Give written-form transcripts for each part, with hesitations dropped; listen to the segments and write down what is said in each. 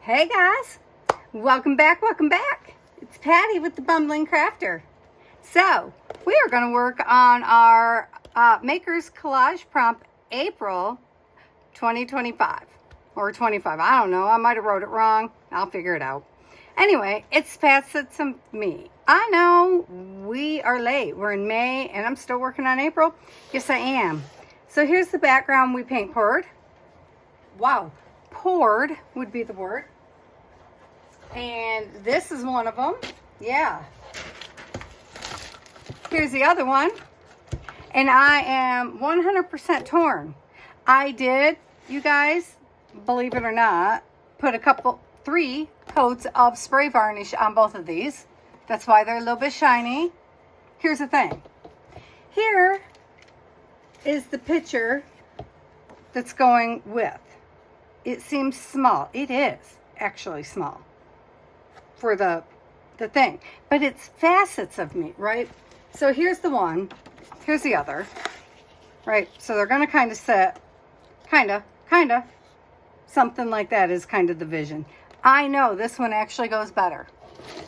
Hey guys, welcome back. It's Patty with the Bumbling Crafter. So we are going to work on our Maker's Collage Prompt April 2025 or 25. I don't know. I might have wrote it wrong. I'll figure it out. Anyway, it's FACETS of me. I know we are late. We're in May and I'm still working on April. Yes, I am. So here's the background we paint poured. Wow. Poured would be the word. And this is one of them. Yeah. Here's the other one. And I am 100% torn. I did, you guys, believe it or not, put three coats of spray varnish on both of these. That's why they're a little bit shiny. Here's the thing. Here is the picture that's going with. It seems small. It is actually small for the thing, but it's facets of me, right? So here's the one, here's the other, right? So they're going to kind of set, kind of, something like that is kind of the vision. I know this one actually goes better,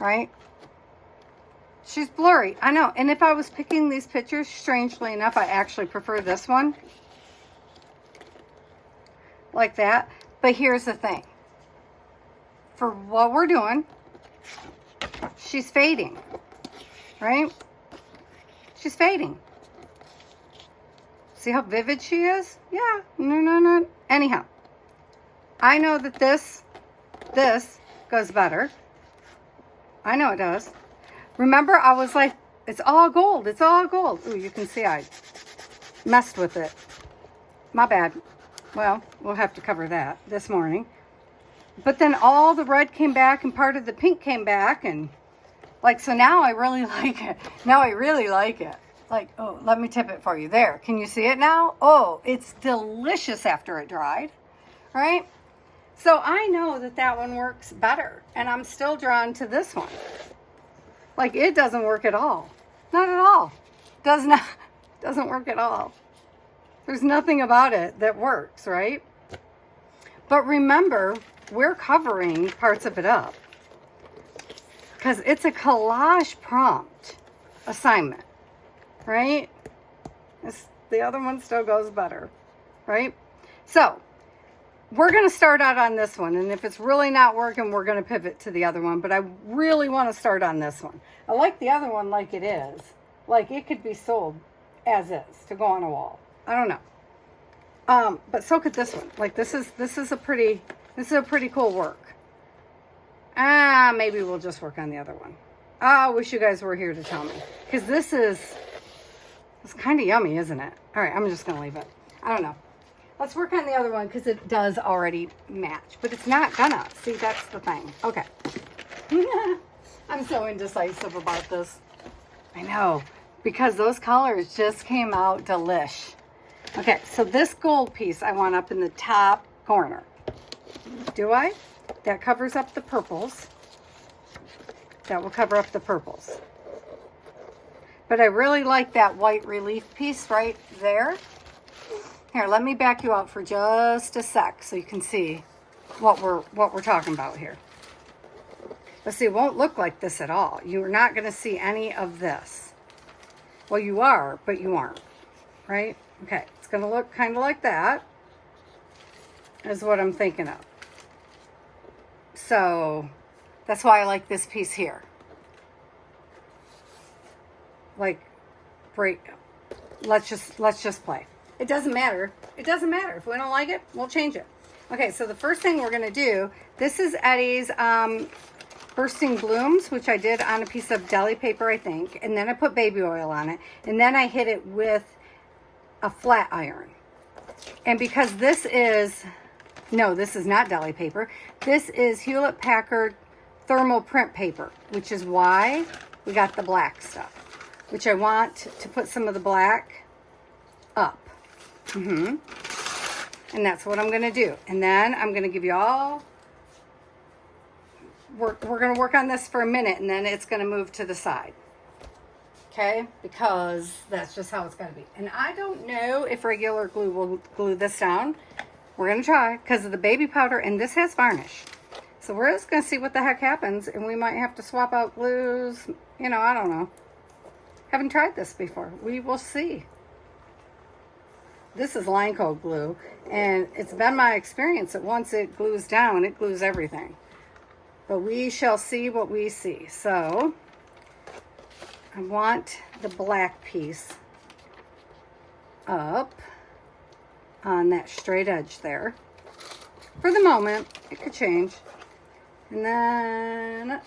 right? She's blurry, I know. And if I was picking these pictures, strangely enough, I actually prefer this one. Like that. But here's the thing. For what we're doing, she's fading, right? She's fading. See how vivid she is? Yeah, no. Anyhow, I know that this goes better. I know it does. Remember, I was like, it's all gold. It's all gold. Ooh, you can see I messed with it. My bad. Well, we'll have to cover that this morning. But then all the red came back and part of the pink came back. And like, so now I really like it. Now I really like it. Like, oh, let me tip it for you. There. Can you see it now? Oh, it's delicious after it dried. Right? So I know that that one works better. And I'm still drawn to this one. Like, it doesn't work at all. Not at all. Doesn't work at all. There's nothing about it that works, right? But remember, we're covering parts of it up because it's a collage prompt assignment, right? The other one still goes better, right? So we're going to start out on this one. And if it's really not working, we're going to pivot to the other one. But I really want to start on this one. I like the other one like it is. Like it could be sold as is to go on a wall. I don't know. But so could this one. Like this is a pretty cool work. Maybe we'll just work on the other one. I wish you guys were here to tell me. Because it's kind of yummy, isn't it? All right, I'm just going to leave it. I don't know. Let's work on the other one because it does already match. But it's not gonna. See, that's the thing. Okay. I'm so indecisive about this. I know. Because those colors just came out delish. Okay, so this gold piece I want up in the top corner. Do I? That covers up the purples. That will cover up the purples. But I really like that white relief piece right there. Here, let me back you out for just a sec so you can see what we're talking about here. But see, it won't look like this at all. You're not going to see any of this. Well, you are, but you aren't. Right? Okay, it's going to look kind of like that. Is what I'm thinking of. So, that's why I like this piece here. Like, break. Let's just play. It doesn't matter. It doesn't matter. If we don't like it, we'll change it. Okay, so the first thing we're going to do, this is Eddie's Bursting Blooms, which I did on a piece of deli paper, I think. And then I put baby oil on it. And then I hit it with a flat iron. And because this is not deli paper. This is Hewlett Packard thermal print paper, which is why we got the black stuff. Which I want to put some of the black up. And that's what I'm going to do. And then I'm going to give you all, we're going to work on this for a minute and then it's going to move to the side. Okay? Because that's just how it's going to be. And I don't know if regular glue will glue this down. We're going to try because of the baby powder and this has varnish. So we're just going to see what the heck happens, and we might have to swap out glues. You know, I don't know. Haven't tried this before. We will see. This is line coat glue, and it's been my experience that once it glues down, it glues everything. But we shall see what we see. So I want the black piece up on that straight edge there. For the moment, it could change. And then,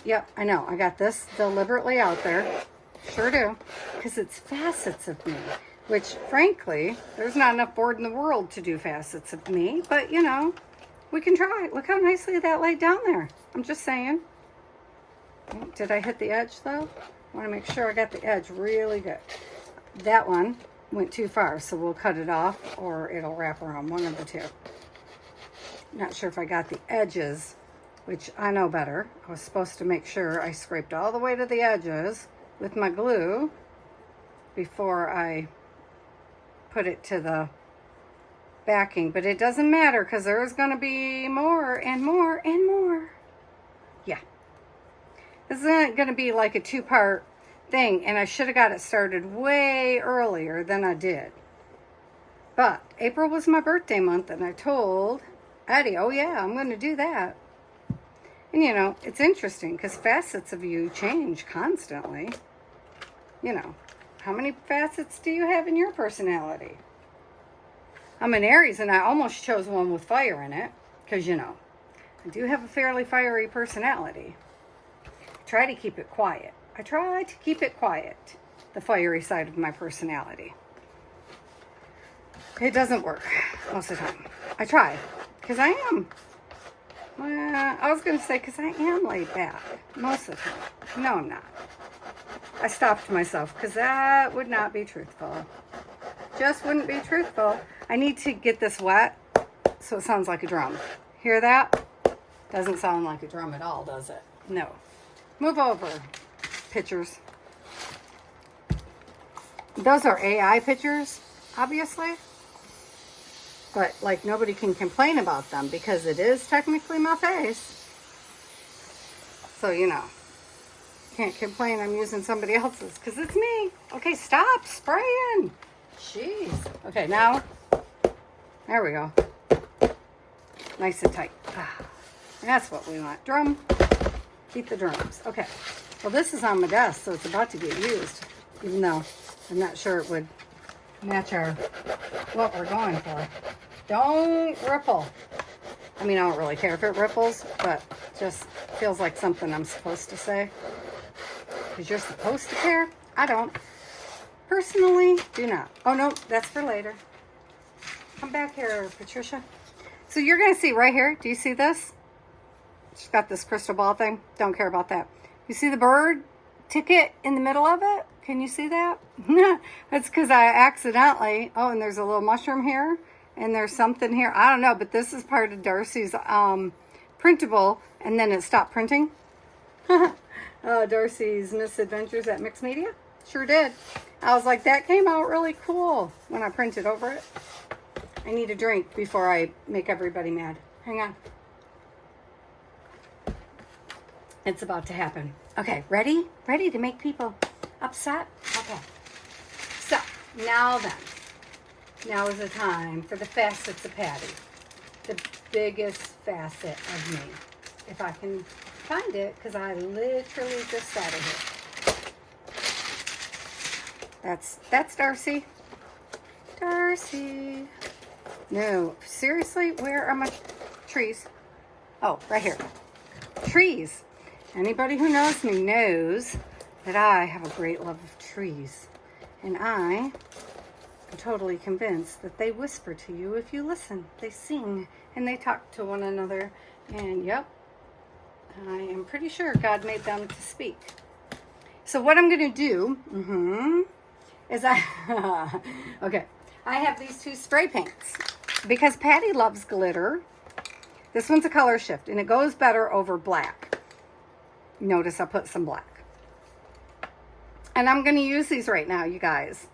yep, I know. I got this deliberately out there. Sure do. Because it's facets of me. Which, frankly, there's not enough board in the world to do facets of me. But, you know, we can try. Look how nicely that laid down there. I'm just saying. Did I hit the edge, though? I want to make sure I got the edge really good. That one went too far, so we'll cut it off or it'll wrap around, one of the two. Not sure if I got the edges, which I know better. I was supposed to make sure I scraped all the way to the edges with my glue before I put it to the backing, but it doesn't matter because there's going to be more and more and more. Yeah. This isn't going to be like a two-part thing, and I should have got it started way earlier than I did. But April was my birthday month, and I told Eddie, oh yeah, I'm going to do that. And you know, it's interesting because facets of you change constantly. You know, how many facets do you have in your personality? I'm an Aries, and I almost chose one with fire in it because, you know, I do have a fairly fiery personality. I try to keep it quiet. I try to keep it quiet, the fiery side of my personality. It doesn't work most of the time. I try, because I am. Well, I was going to say, because I am laid back most of the time. No, I'm not. I stopped myself, because that would not be truthful. Just wouldn't be truthful. I need to get this wet, so it sounds like a drum. Hear that? Doesn't sound like a drum at all, does it? No. Move over. Pictures. Those are AI pictures, obviously. But, like, nobody can complain about them because it is technically my face. So, you know, can't complain I'm using somebody else's because it's me. Okay, stop spraying. Jeez. Okay, now, there we go. Nice and tight. Ah, that's what we want. Drum. Keep the drums. Okay. Well, this is on my desk, so it's about to get used, even though I'm not sure it would match what we're going for. Don't ripple. I mean, I don't really care if it ripples, but just feels like something I'm supposed to say. Because you're supposed to care. I don't. Personally, do not. Oh, no, that's for later. Come back here, Patricia. So you're going to see right here. Do you see this? She's got this crystal ball thing. Don't care about that. You see the bird ticket in the middle of it? Can you see that? That's because I accidentally, oh, and there's a little mushroom here, and there's something here. I don't know, but this is part of Darcy's printable, and then it stopped printing. Darcy's Misadventures at Mixed Media. Sure did. I was like, that came out really cool when I printed over it. I need a drink before I make everybody mad. Hang on. It's about to happen. Okay, ready? Ready to make people upset? Okay. So, now then. Now is the time for the facets of Patty. The biggest facet of me. If I can find it, because I literally just sat it here. That's Darcy. Darcy. No, seriously, where are my trees? Oh, right here. Trees. Anybody who knows me knows that I have a great love of trees. And I am totally convinced that they whisper to you if you listen. They sing and they talk to one another. And yep, I am pretty sure God made them to speak. So what I'm going to do is okay, I have these two spray paints because Patty loves glitter. This one's a color shift and it goes better over black. Notice I put some black. And I'm going to use these right now, you guys,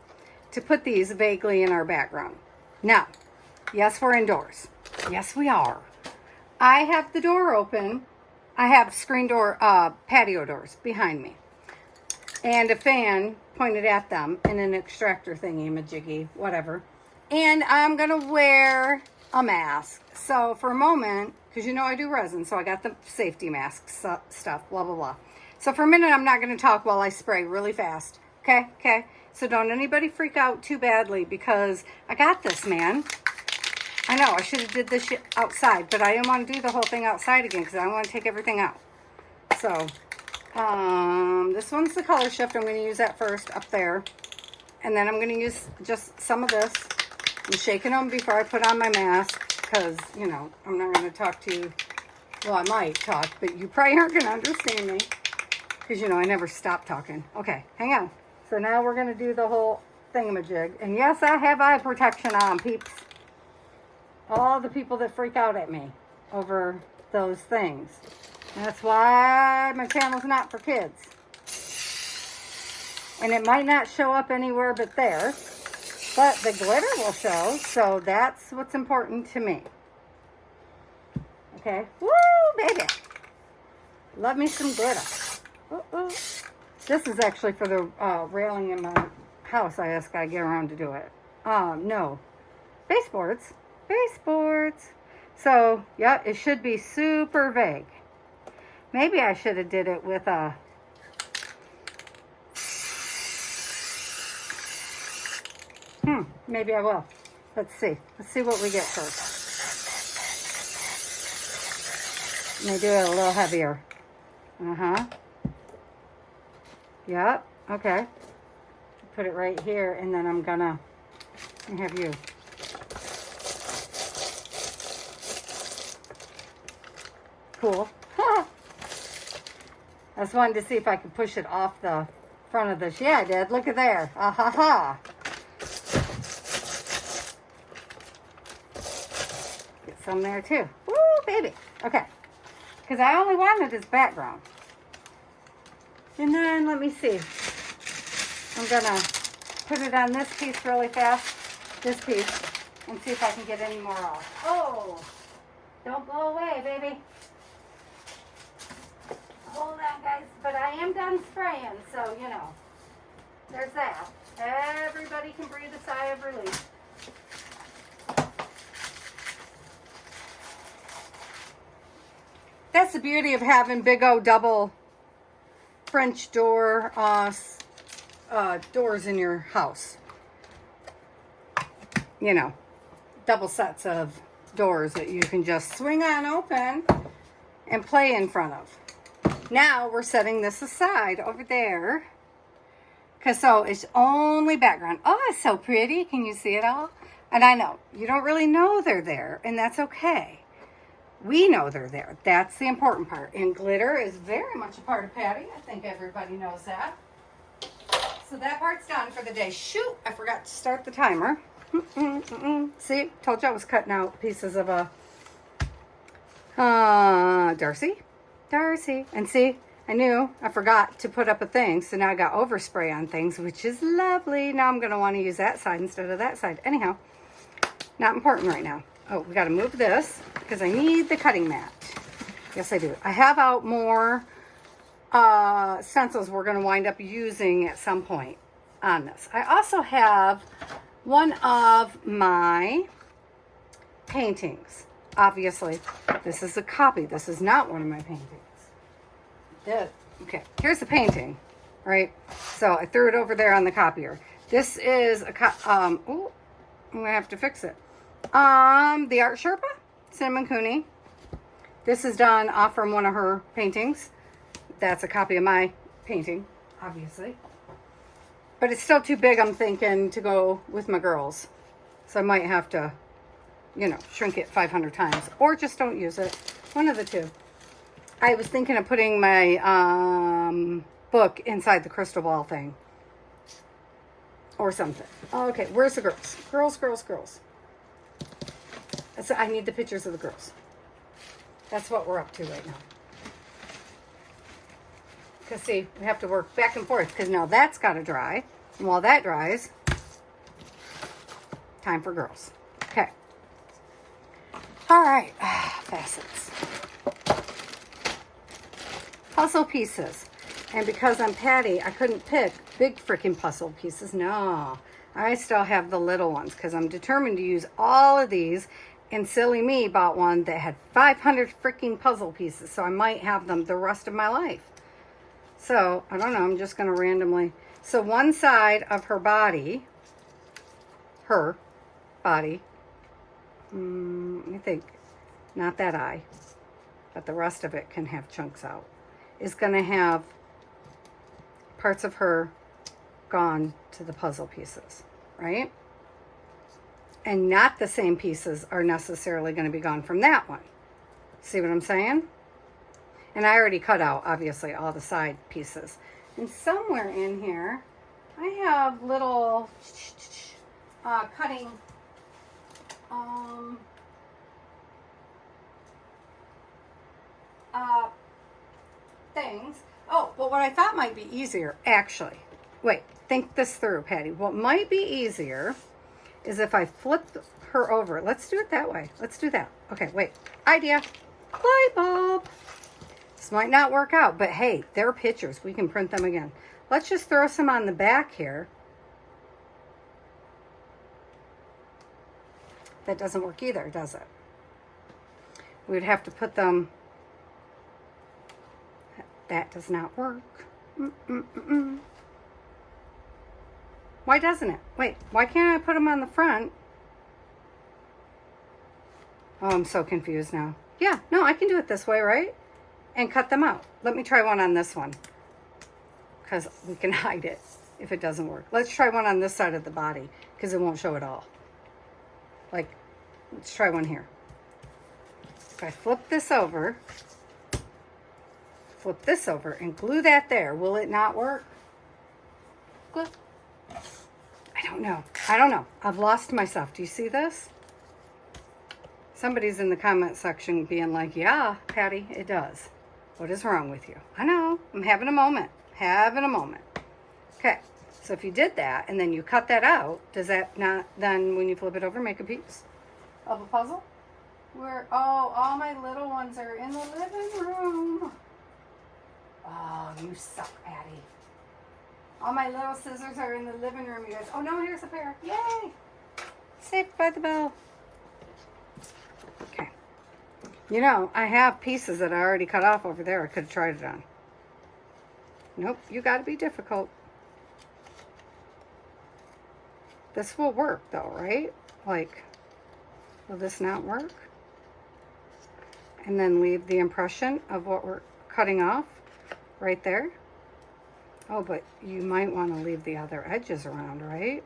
to put these vaguely in our background. Now, yes, we're indoors. Yes, we are. I have the door open. I have screen door, patio doors behind me. And a fan pointed at them and an extractor thingy, majiggy, whatever. And I'm going to wear a mask. So for a moment, because you know I do resin, so I got the safety mask stuff, blah, blah, blah. So for a minute, I'm not going to talk while I spray really fast. Okay? Okay? So don't anybody freak out too badly because I got this, man. I know, I should have did this shit outside, but I didn't want to do the whole thing outside again because I want to take everything out. So, this one's the color shift. I'm going to use that first up there. And then I'm going to use just some of this. I'm shaking them before I put on my mask because, you know, I'm not going to talk to you. Well, I might talk, but you probably aren't going to understand me because, you know, I never stop talking. Okay, hang on. So now we're going to do the whole thingamajig. And yes, I have eye protection on, peeps. All the people that freak out at me over those things. That's why my channel's not for kids. And it might not show up anywhere but there. But the glitter will show. So that's what's important to me. Okay. Woo, baby. Love me some glitter. Ooh. This is actually for the railing in my house. I just gotta get around to do it. No. Baseboards. Baseboards. So, yeah, it should be super vague. Maybe I should have did it with a... maybe I will. Let's see. Let's see what we get first. Let me do it a little heavier. Yep. Okay. Put it right here, and then I'm gonna have you. Cool. I just wanted to see if I could push it off the front of this. Yeah, I did. Look at there. Ha. Get some there too. Woo, baby. Okay. Because I only wanted this background. And then, let me see. I'm going to put it on this piece really fast. This piece. And see if I can get any more off. Oh! Don't blow away, baby. Hold on, guys. But I am done spraying, so, you know. There's that. Everybody can breathe a sigh of relief. That's the beauty of having big old double French door doors in your house. You know, double sets of doors that you can just swing on open and play in front of. Now we're setting this aside over there. Because so it's only background. Oh, it's so pretty. Can you see it all? And I know, you don't really know they're there, and that's okay. We know they're there. That's the important part. And glitter is very much a part of Patty. I think everybody knows that. So that part's done for the day. Shoot, I forgot to start the timer. See, told you I was cutting out pieces of a Darcy. And see, I knew I forgot to put up a thing. So now I got overspray on things, which is lovely. Now I'm going to want to use that side instead of that side. Anyhow, not important right now. Oh, we got to move this because I need the cutting mat. Yes, I do. I have out more stencils we're going to wind up using at some point on this. I also have one of my paintings. Obviously, this is a copy. This is not one of my paintings. Okay, here's the painting, right? So I threw it over there on the copier. This is a oh, I'm going to have to fix it. The Art Sherpa, Cinnamon Cooney. This is done off from one of her paintings. That's a copy of my painting, obviously. But it's still too big, I'm thinking, to go with my girls. So I might have to, you know, shrink it 500 times. Or just don't use it. One of the two. I was thinking of putting my book inside the crystal ball thing. Or something. Okay, where's the girls? Girls. So I need the pictures of the girls. That's what we're up to right now. Because see, we have to work back and forth because now that's got to dry. And while that dries, time for girls. Okay. All right. Facets. Puzzle pieces. And because I'm Patty, I couldn't pick big freaking puzzle pieces. No, I still have the little ones because I'm determined to use all of these. And silly me bought one that had 500 freaking puzzle pieces. So I might have them the rest of my life. So, I don't know. I'm just going to randomly. So one side of her body, let me think, not that eye, but the rest of it can have chunks out, is going to have parts of her gone to the puzzle pieces, right? And not the same pieces are necessarily going to be gone from that one. See what I'm saying? And I already cut out, obviously, all the side pieces. And somewhere in here, I have little cutting things. Oh, but what I thought might be easier, actually. Wait, think this through, Patty. What might be easier is if I flip her over. Let's do it that way. Let's do that. Okay, wait. Idea. Light bulb. This might not work out, but hey, they're pictures. We can print them again. Let's just throw some on the back here. That doesn't work either, does it? We'd have to put them... That does not work. Why doesn't it? Wait, why can't I put them on the front? Oh, I'm so confused now. Yeah, no, I can do it this way, right? And cut them out. Let me try one on this one, because we can hide it if it doesn't work. Let's try one on this side of the body, because it won't show it all. Like, let's try one here. If I flip this over and glue that there, will it not work? Glue. I don't know. I've lost myself. Do you see this? Somebody's in the comment section being like, yeah, Patty, it does. What is wrong with you? I know. I'm having a moment. Okay. So if you did that and then you cut that out, does that not then when you flip it over make a piece of a puzzle? Where, oh, all my little ones are in the living room. Oh, you suck, Patty. All my little scissors are in the living room, you guys. Oh no, here's a pair. Yay! Saved by the bell. Okay. You know, I have pieces that I already cut off over there. I could have tried it on. Nope, you got to be difficult. This will work though, right? Like, will this not work? And then leave the impression of what we're cutting off right there. Oh, but you might want to leave the other edges around, right?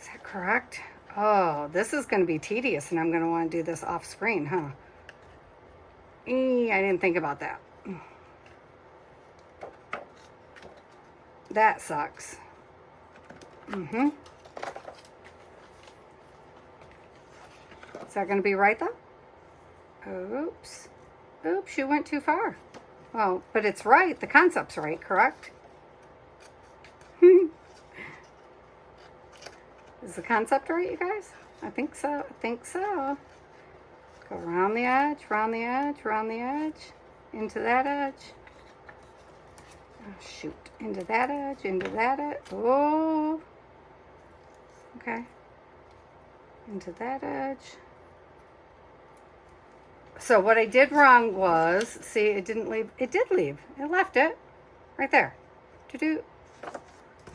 Is that correct? Oh, this is going to be tedious, and I'm going to want to do this off screen, huh? I didn't think about that. That sucks. Is that going to be right, though? Oops. Oops, you went too far. Well, but it's right. The concept's right, correct? Is the concept right, you guys? I think so. Go around the edge, round the edge, round the edge, into that edge. Oh, shoot. Into that edge, into that edge. Oh. Okay. Into that edge. So what I did wrong was, see, it didn't leave. It did leave. It left it. Right there. Do-do.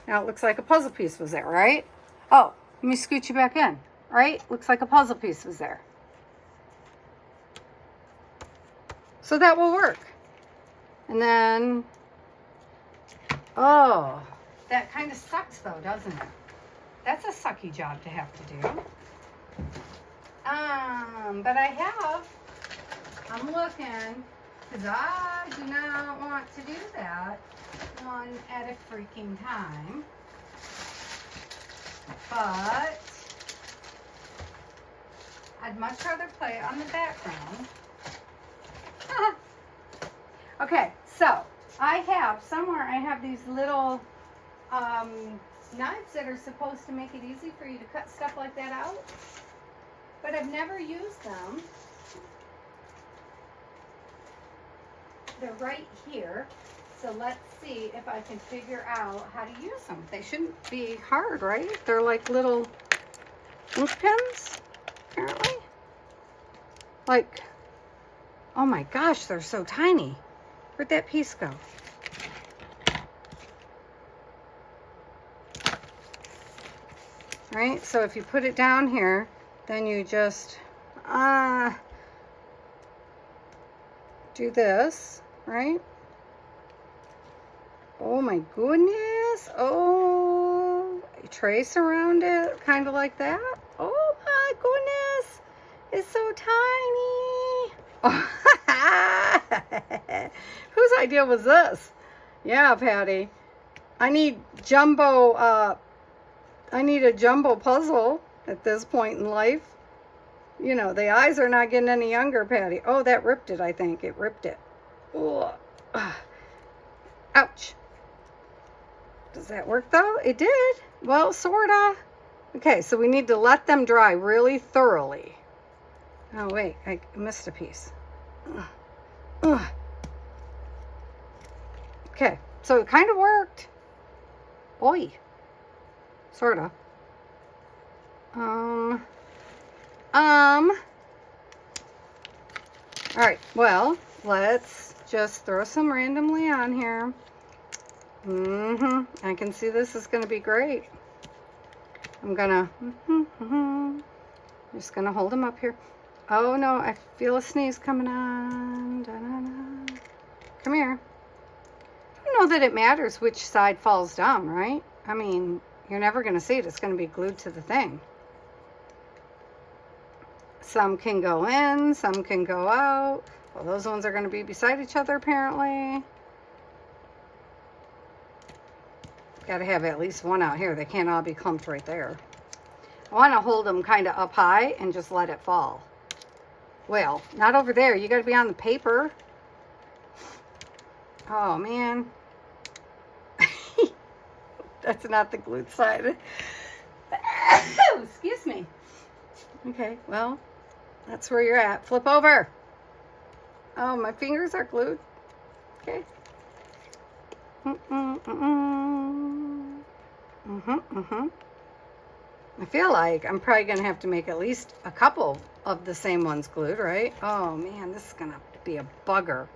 Now it looks like a puzzle piece was there, right? Oh, let me scoot you back in. Right? Looks like a puzzle piece was there. So that will work. And then, oh, that kind of sucks though, doesn't it? That's a sucky job to have to do. But I'm looking, because I do not want to do that one at a freaking time. But I'd much rather play on the background. Okay, so I have these little knives that are supposed to make it easy for you to cut stuff like that out. But I've never used them. they're right here. So let's see if I can figure out how to use them. They shouldn't be hard, right? They're like little ink pens, apparently. Like, oh my gosh, they're so tiny. Where'd that piece go? Right, so if you put it down here, then you just do this, right? Oh my goodness. Oh, you trace around it, kind of like that. Oh my goodness. It's so tiny. Whose idea was this? Yeah, Patty. I need a jumbo puzzle at this point in life. You know, the eyes are not getting any younger, Patty. Oh, that ripped it, I think. It ripped it. Ugh. Ouch. Does that work, though? It did. Well, sorta. Okay, so we need to let them dry really thoroughly. Oh, wait. I missed a piece. Okay, so it kind of worked. Oi. Sorta. All right, well, let's just throw some randomly on here. I can see this is going to be great. I'm gonna, just gonna hold them up here. Oh no, I feel a sneeze coming on. Da-da-da. Come here. I don't know that it matters which side falls down, right? I mean, you're never going to see it. It's going to be glued to the thing. Some can go in, some can go out. Well, those ones are going to be beside each other, apparently. Got to have at least one out here. They can't all be clumped right there. I want to hold them kind of up high and just let it fall. Well, not over there. You got to be on the paper. Oh, man. That's not the glued side. Excuse me. Okay, well, that's where you're at. Flip over. Oh, my fingers are glued. Okay. I feel like I'm probably going to have to make at least a couple of the same ones glued, right? Oh, man, this is going to be a bugger.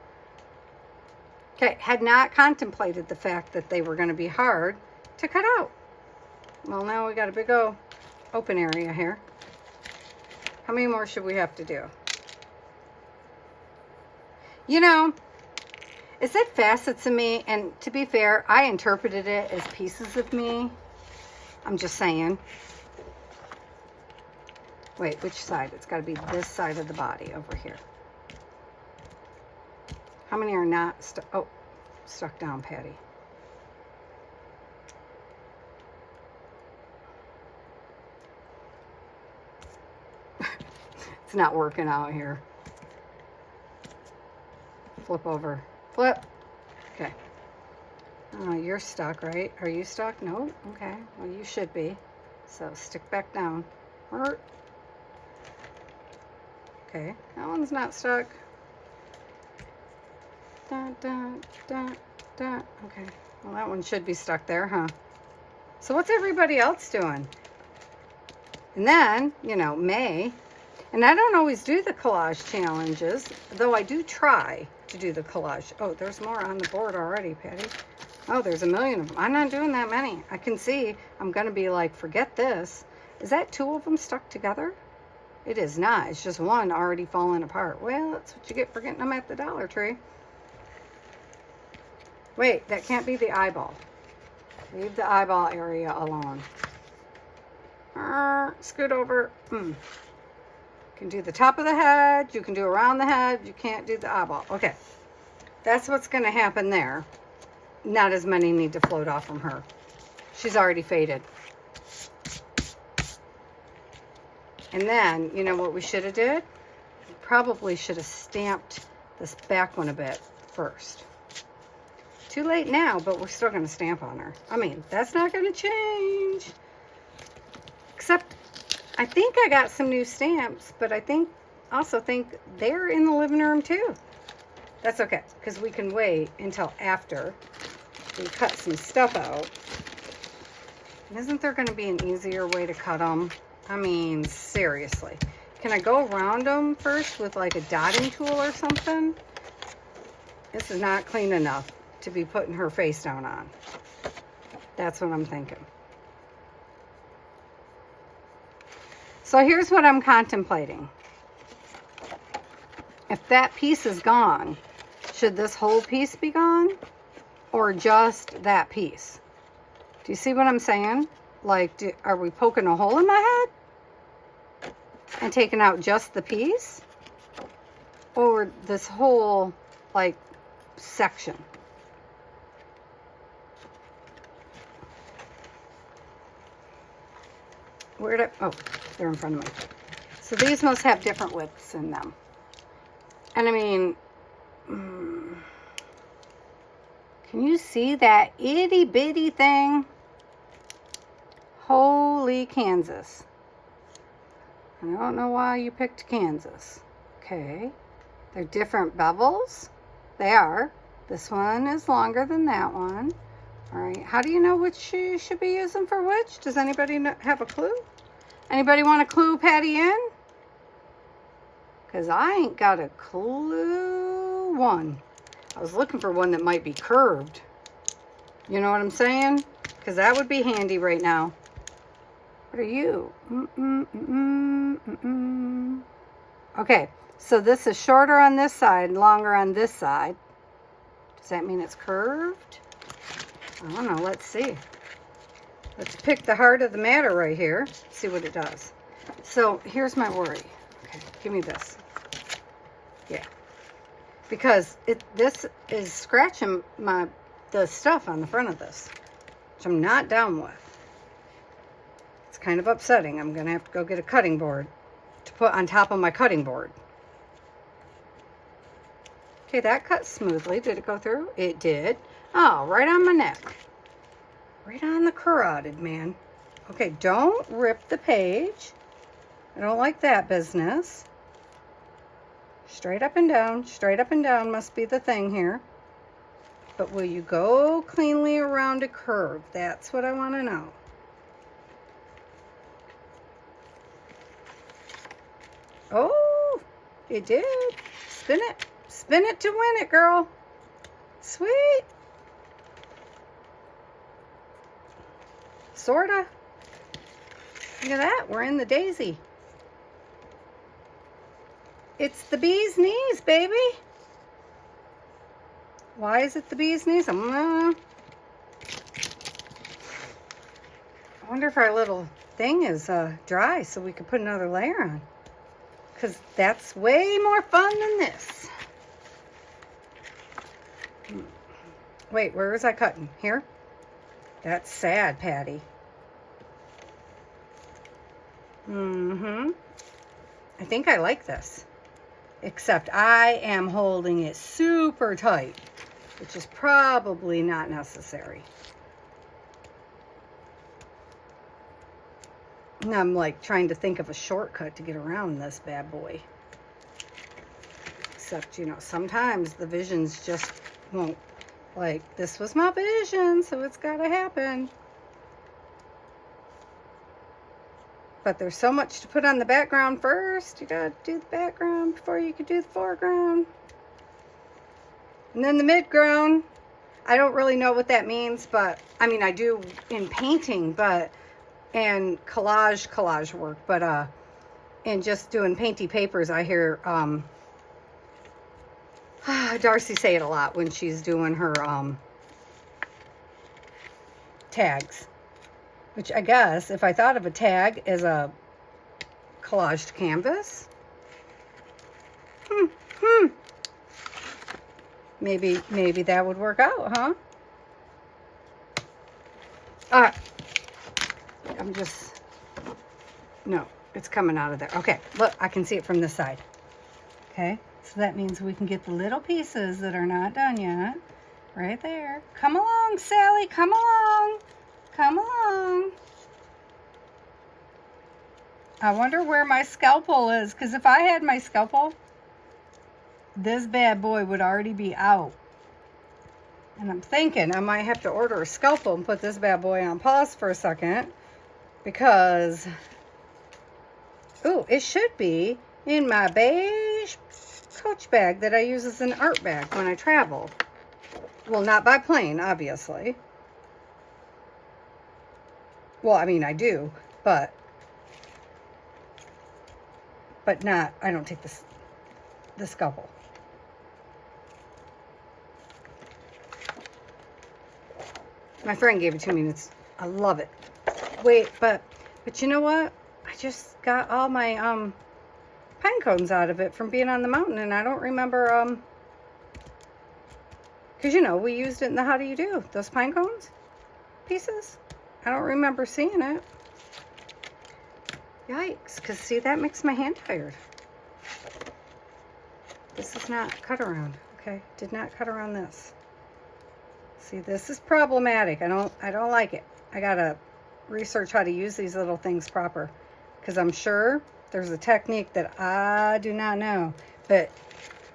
Okay, had not contemplated the fact that they were going to be hard to cut out. Well, now we got a big open area here. How many more should we have to do? You know, it said facets of me, and to be fair, I interpreted it as pieces of me. I'm just saying. Wait, which side? It's got to be this side of the body over here. How many are not stuck? Oh, stuck down, Patty. It's not working out here. Flip over. Flip. Okay. Oh, you're stuck, right? Are you stuck? No? Okay. Well, you should be. So stick back down. Okay. That one's not stuck. Da, da, da, da. Okay. Well, that one should be stuck there, huh? So what's everybody else doing? And then, you know, May. And I don't always do the collage challenges, though I do try to do the collage. Oh, there's more on the board already, Patty. Oh, there's a million of them. I'm not doing that many. I can see I'm going to be like, forget this. Is that two of them stuck together? It is not. It's just one already falling apart. Well, that's what you get for getting them at the Dollar Tree. Wait, that can't be the eyeball. Leave the eyeball area alone. Scoot over. You can do the top of the head. You can do around the head. You can't do the eyeball. Okay. That's what's going to happen there. Not as many need to float off from her. She's already faded. And then, you know what we should have did? We probably should have stamped this back one a bit first. Too late now, but we're still going to stamp on her. I mean, that's not going to change. Except, I think I got some new stamps, but I also think they're in the living room too. That's okay, because we can wait until after we cut some stuff out. Isn't there going to be an easier way to cut them? I mean, seriously. Can I go around them first with like a dotting tool or something? This is not clean enough to be putting her face down on. That's what I'm thinking. So here's what I'm contemplating. If that piece is gone, should this whole piece be gone? Or just that piece? Do you see what I'm saying? Like, are we poking a hole in my head? And taking out just the piece? Or this whole, like, section? Oh, they're in front of me. So these must have different widths in them. And I mean, can you see that itty bitty thing? Holy Kansas. I don't know why you picked Kansas. Okay. They're different bevels. They are. This one is longer than that one. All right. How do you know which you should be using for which? Does anybody have a clue? Anybody want a clue Patty in? Because I ain't got a clue one. I was looking for one that might be curved. You know what I'm saying? Because that would be handy right now. What are you? Okay, so this is shorter on this side, longer on this side. Does that mean it's curved? I don't know. Let's see. Let's pick the heart of the matter right here. See what it does. So here's my worry. Okay, give me this. Yeah. Because this is scratching the stuff on the front of this, which I'm not down with. It's kind of upsetting. I'm going to have to go get a cutting board to put on top of my cutting board. Okay, that cut smoothly. Did it go through? It did. Oh, right on my neck. Right on the carotid, man. Okay, don't rip the page. I don't like that business. Straight up and down must be the thing here. But will you go cleanly around a curve? That's what I want to know. Oh, it did. Spin it. Spin it to win it, girl. Sweet. Sorta. Look at that. We're in the daisy. It's the bee's knees, baby. Why is it the bee's knees? I don't know. I wonder if our little thing is dry so we could put another layer on. Because that's way more fun than this. Wait, where was I cutting? Here? That's sad, Patty. I think I like this. Except I am holding it super tight, which is probably not necessary. And I'm like trying to think of a shortcut to get around this bad boy. Except, you know, sometimes the visions just won't. Like, this was my vision, so it's got to happen. But there's so much to put on the background first. You got to do the background before you can do the foreground. And then the midground. I don't really know what that means, but, I mean, I do in painting, but, and collage work, but, in just doing painty papers, I hear, Darcy say it a lot when she's doing her, tags. Which I guess, if I thought of a tag as a collaged canvas, maybe that would work out, huh? All right. No, it's coming out of there. Okay, look, I can see it from this side. Okay, so that means we can get the little pieces that are not done yet. Right there. Come along, Sally, come along. Come along. I wonder where my scalpel is, because if I had my scalpel, this bad boy would already be out. And I'm thinking I might have to order a scalpel and put this bad boy on pause for a second. Because, ooh, it should be in my beige Coach bag that I use as an art bag when I travel. Well, not by plane, obviously. Well, I mean, I do, but not, I don't take the scalpel. My friend gave it to me, and I love it. Wait, but you know what? I just got all my pine cones out of it from being on the mountain, and I don't remember, because, you know, we used it in the How Do You Do, those pine cones pieces. I don't remember seeing it. Yikes, because see, that makes my hand tired. This is not cut around, okay? Did not cut around this. See, this is problematic. I don't like it. I gotta research how to use these little things proper, because I'm sure there's a technique that I do not know, but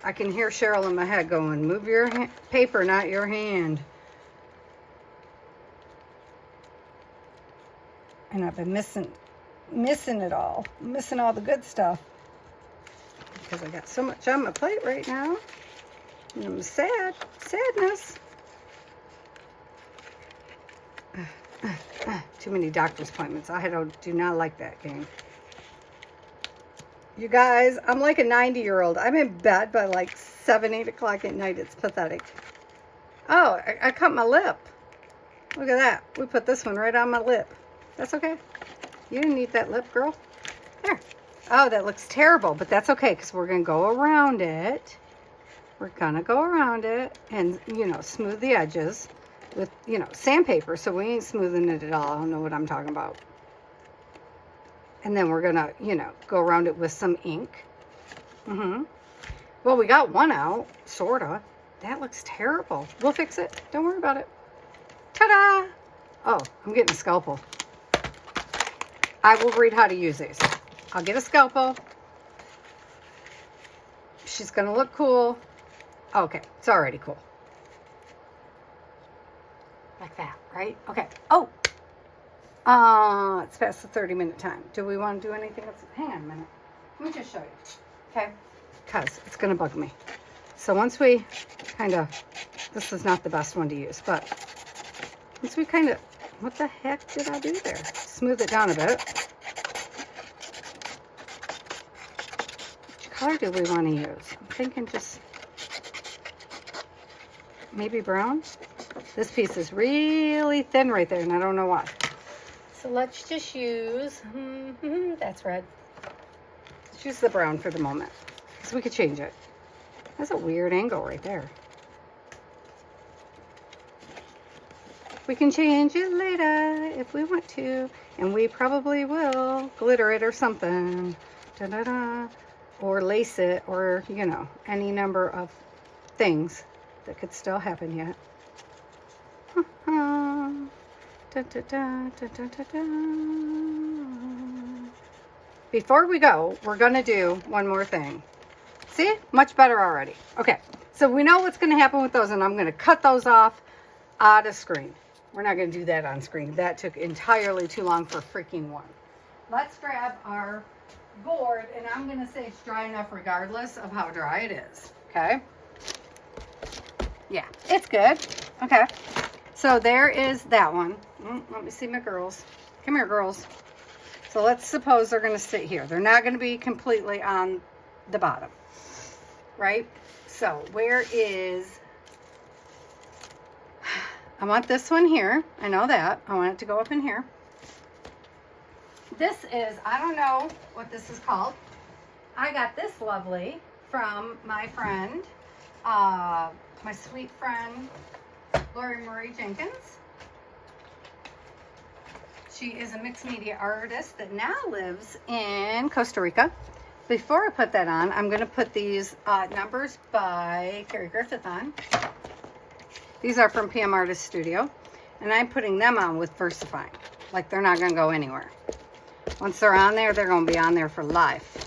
I can hear Cheryl in my head going, move your paper, not your hand. And I've been missing it all. Missing all the good stuff. Because I got so much on my plate right now. And I'm sad. Sadness. Too many doctor's appointments. I do not like that game. You guys, I'm like a 90-year-old. I'm in bed by like 7, 8 o'clock at night. It's pathetic. Oh, I cut my lip. Look at that. We put this one right on my lip. That's okay. You didn't eat that lip, girl. There. Oh, that looks terrible, but that's okay because we're going to go around it. We're going to go around it and, you know, smooth the edges with, you know, sandpaper. So we ain't smoothing it at all. I don't know what I'm talking about. And then we're going to, you know, go around it with some ink. Well, we got one out, sort of. That looks terrible. We'll fix it. Don't worry about it. Ta-da! Oh, I'm getting a scalpel. I will read how to use these. I'll get a scalpel. She's going to look cool. Okay, it's already cool. Like that, right? Okay. Oh! It's past the 30-minute time. Do we want to do anything else? Hang on a minute. Let me just show you. Okay? Because it's going to bug me. So once we kind of... This is not the best one to use, but... Once we kind of... What the heck did I do there? Smooth it down a bit. Which color do we want to use? I'm thinking just maybe brown. This piece is really thin right there, and I don't know why. So let's just use, that's red. Let's use the brown for the moment, because we could change it. That's a weird angle right there. We can change it later if we want to, and we probably will. Glitter it or something, da-da-da. Or lace it, or, you know, any number of things that could still happen yet. Before we go, we're going to do one more thing. See? Much better already. Okay, so we know what's going to happen with those, and I'm going to cut those off out of screen. We're not going to do that on screen. That took entirely too long for freaking one. Let's grab our board, and I'm going to say it's dry enough regardless of how dry it is. Okay? Yeah, it's good. Okay. So there is that one. Let me see my girls. Come here, girls. So let's suppose they're going to sit here. They're not going to be completely on the bottom. Right? So where is... I want this one here. I know that. I want it to go up in here. This is, I don't know what this is called. I got this lovely from my friend, my sweet friend, Lori Marie Jenkins. She is a mixed media artist that now lives in Costa Rica. Before I put that on, I'm going to put these numbers by Carrie Griffith on. These are from PM Artist Studio, and I'm putting them on with VersaFine. Like, they're not going to go anywhere. Once they're on there, they're going to be on there for life.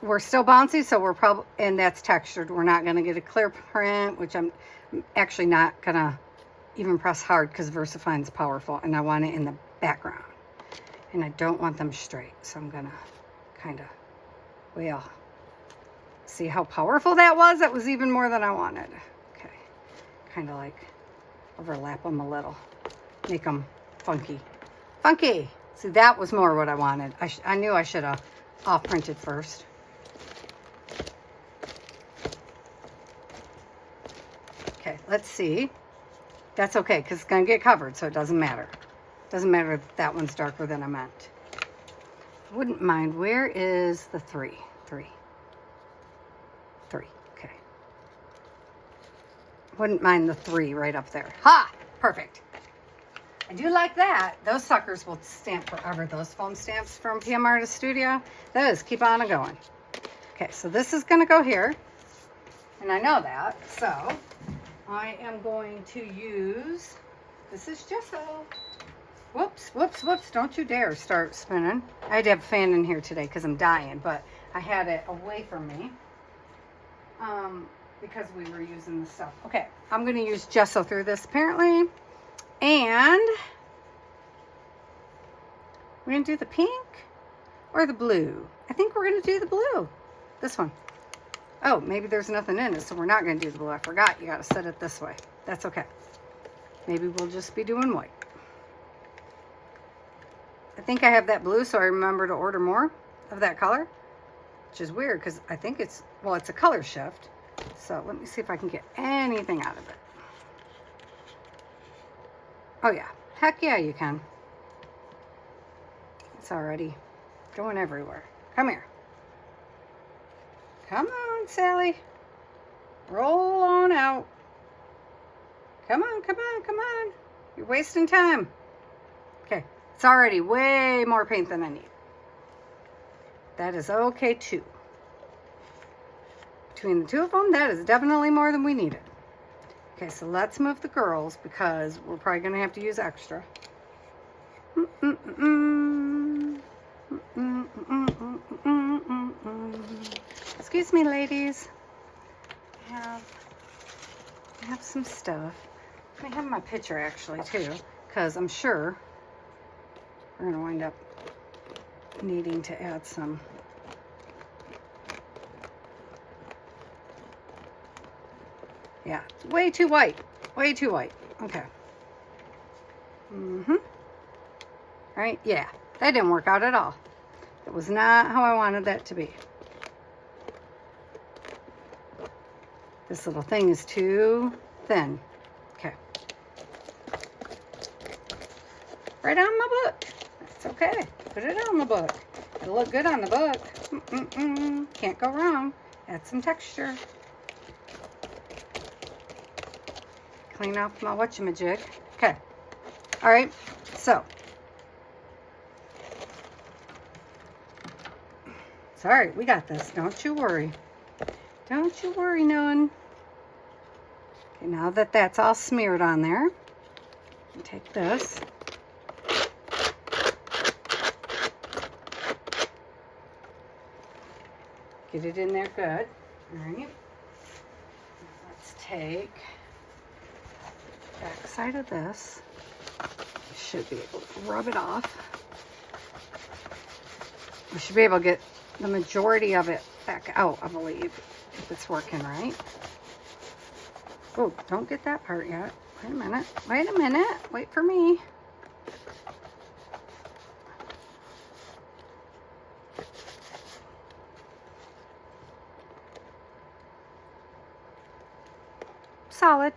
we're still bouncy, so we're probably, and that's textured. We're not going to get a clear print, which I'm actually not going to even press hard because VersaFine's powerful, and I want it in the background. And I don't want them straight, so I'm going to kind of, well, see how powerful that was? That was even more than I wanted. Okay, kind of like overlap them a little. Make them funky. Funky! See, that was more what I wanted. I knew I should have off printed first. Okay, let's see. That's okay, because it's going to get covered, so it doesn't matter. Doesn't matter if that one's darker than I meant. Wouldn't mind. Where is the 3? 3. Okay. Wouldn't mind the 3 right up there. Ha! Perfect. I do like that. Those suckers will stamp forever. Those foam stamps from PM Artist Studio. Those keep on going. Okay, so this is going to go here. And I know that. So I am going to use, this is gesso. Whoops, whoops, whoops. Don't you dare start spinning. I had to have a fan in here today because I'm dying, but I had it away from me because we were using the stuff. Okay, I'm going to use gesso through this apparently. And we're going to do the pink or the blue. I think we're going to do the blue. This one. Oh, maybe there's nothing in it, so we're not going to do the blue. I forgot you got to set it this way. That's okay. Maybe we'll just be doing white. I think I have that blue, so I remember to order more of that color, which is weird because I think it's, well, it's a color shift. So let me see if I can get anything out of it. Oh yeah, heck yeah you can. It's already going everywhere. Come here. Come on, Sally. Roll on out. Come on, come on, come on. You're wasting time. Okay, it's already way more paint than I need. That is okay too. Between the two of them, that is definitely more than we needed. Okay, so let's move the girls because we're probably going to have to use extra. Excuse me, ladies. I have some stuff. I have my picture actually too, because I'm sure we're going to wind up needing to add some. Yeah, way too white. Way too white. Okay. Right? Yeah, that didn't work out at all. It was not how I wanted that to be. This little thing is too thin. Okay. Right on my book. That's okay. Put it on the book. It'll look good on the book. Can't go wrong. Add some texture. Clean off my whatchamajig. Okay. All right. So. Sorry, we got this. Don't you worry. Don't you worry, none. Okay, now that that's all smeared on there, take this. Get it in there good. All right. Let's take the back side of this. Should be able to rub it off. We should be able to get the majority of it back out, I believe, if it's working right. Oh, don't get that part yet. Wait a minute. Wait a minute. Wait for me. Solid.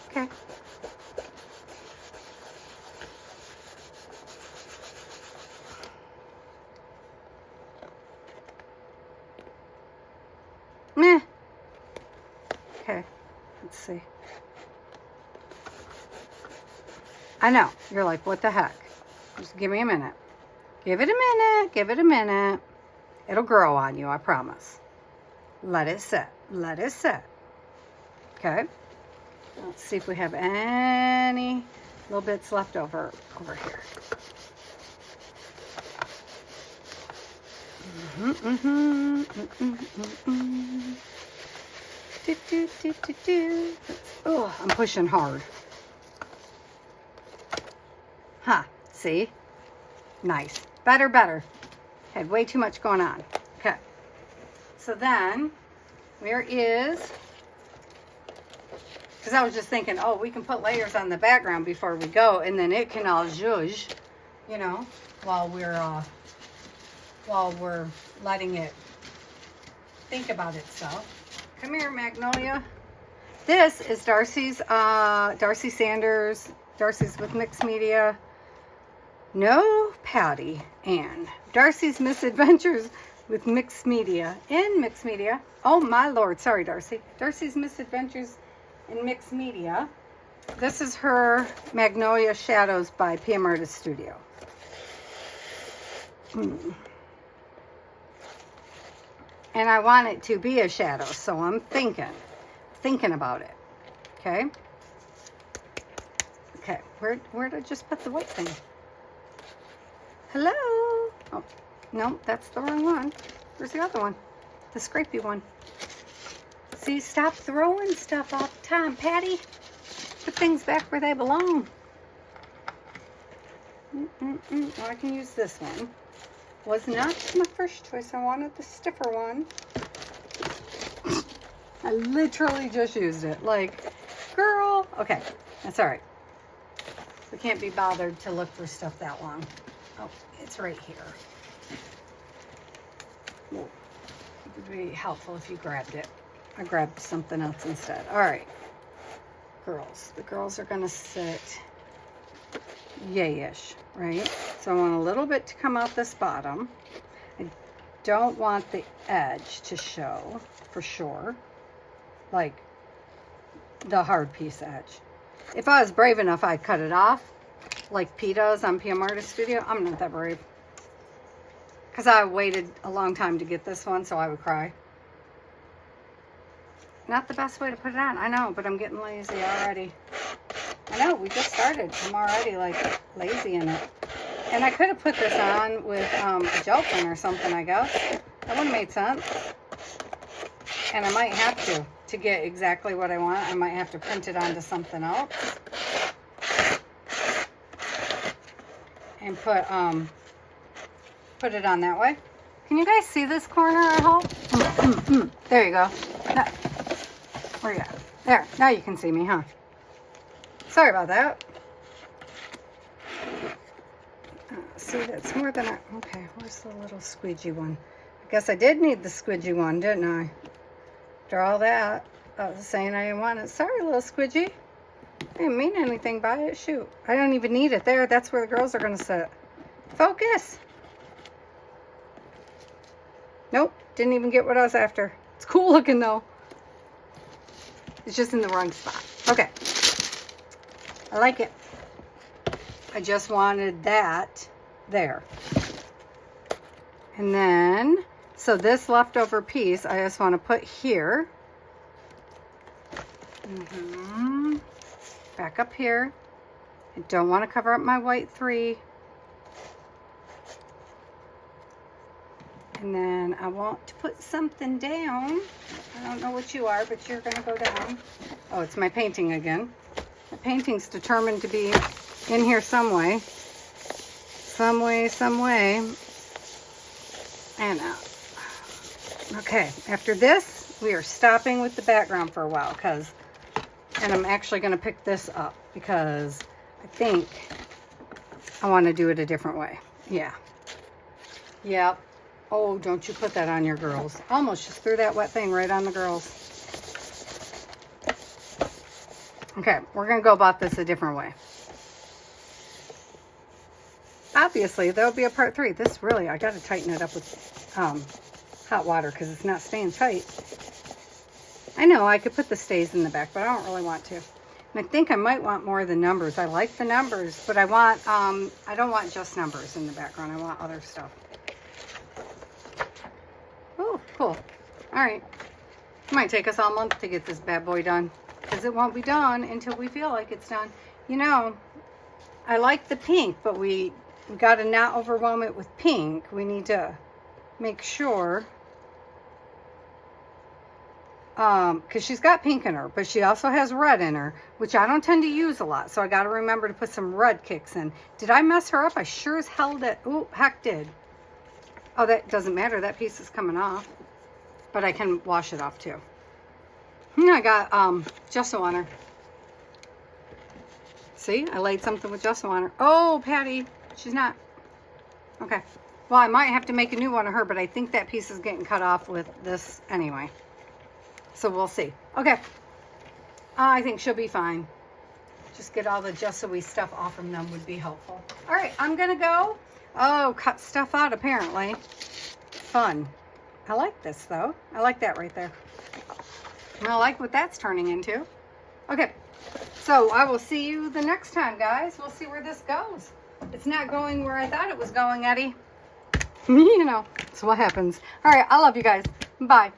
Okay. Meh. Okay, let's see. I know, you're like, what the heck? Just give me a minute. Give it a minute, give it a minute. It'll grow on you, I promise. Let it sit, let it sit. Okay, let's see if we have any little bits left over here. Oh, I'm pushing hard. Huh, see? Nice. Better, better. Had way too much going on. Okay. So then, where is... Because I was just thinking, oh, we can put layers on the background before we go, and then it can all zhuzh, you know, while we're letting it think about itself. Come here, Magnolia. This is Darcy's, Darcy Sanders, Darcy's with Mixed Media. No, Patty Ann. Darcy's Misadventures with Mixed Media. In Mixed Media. Oh, my Lord. Sorry, Darcy. Darcy's Misadventures in Mixed Media. This is her Magnolia Shadows by PM Artist Studio. And I want it to be a shadow, so I'm thinking about it. Okay. Okay. Where did I just put the white thing? Hello. Oh, no, that's the wrong one. Where's the other one? The scrapey one. See, stop throwing stuff all the time, Patty. Put things back where they belong. Oh, I can use this one. Was not my first choice. I wanted the stiffer one. I literally just used it. Like, girl. Okay, that's all right. We can't be bothered to look for stuff that long. Oh, it's right here. Well, it would be helpful if you grabbed it. I grabbed something else instead. All right, girls. The girls are going to sit yay-ish, right? So I want a little bit to come out this bottom. I don't want the edge to show, for sure. Like the hard piece edge. If I was brave enough, I'd cut it off, like P does on PM Artist Studio. I'm not that brave. Because I waited a long time to get this one, so I would cry. Not the best way to put it on, I know, but I'm getting lazy already. I know, we just started. I'm already, like, lazy in it. And I could have put this on with a gel pen or something, I guess. That would have made sense. And I might have to get exactly what I want. I might have to print it onto something else. And put it on that way. Can you guys see this corner, I hope? There you go. Now, where you at? There. Now you can see me, huh? Sorry about that. See, that's more than I... Okay, where's the little squeegee one? I guess I did need the squeegee one, didn't I? After all that, I was saying I didn't want it. Sorry, little squeegee. I didn't mean anything by it. Shoot. I don't even need it there. That's where the girls are going to sit. Focus. Nope. Didn't even get what I was after. It's cool looking, though. It's just in the wrong spot. Okay. I like it. I just wanted that there. And then, so this leftover piece, I just want to put here. Back up here. I don't want to cover up my white 3. And then I want to put something down. I don't know what you are, but you're going to go down. Oh, it's my painting again. My painting's determined to be in here some way. Some way. And okay, after this, we are stopping with the background for a while, and I'm actually going to pick this up because I think I want to do it a different way. Yeah. Yep. Oh, don't you put that on your girls. Almost just threw that wet thing right on the girls. Okay, we're going to go about this a different way. Obviously, there'll be a part 3. This really, I got to tighten it up with hot water because it's not staying tight. I know I could put the stays in the back, but I don't really want to. And I think I might want more of the numbers. I like the numbers, but I want, I don't want just numbers in the background. I want other stuff. Oh, cool. All right. It might take us all month to get this bad boy done because it won't be done until we feel like it's done. You know, I like the pink, but we got to not overwhelm it with pink. We need to make sure, because she's got pink in her, but she also has red in her, which I don't tend to use a lot. So I got to remember to put some red kicks in. Did I mess her up? I sure as hell did. Ooh, heck did. Oh, that doesn't matter. That piece is coming off, but I can wash it off too. I got gesso on her. See, I laid something with gesso on her. Oh, Patty, she's not. Okay. Well, I might have to make a new one of her, but I think that piece is getting cut off with this anyway. So we'll see. Okay. I think she'll be fine. Just get all the gesso-y stuff off from them would be helpful. All right, I'm going to go. Oh, cut stuff out apparently. Fun. I like this though. I like that right there. I like what that's turning into. Okay. So I will see you the next time, guys. We'll see where this goes. It's not going where I thought it was going, Eddie. You know, that's what happens. All right, I love you guys. Bye.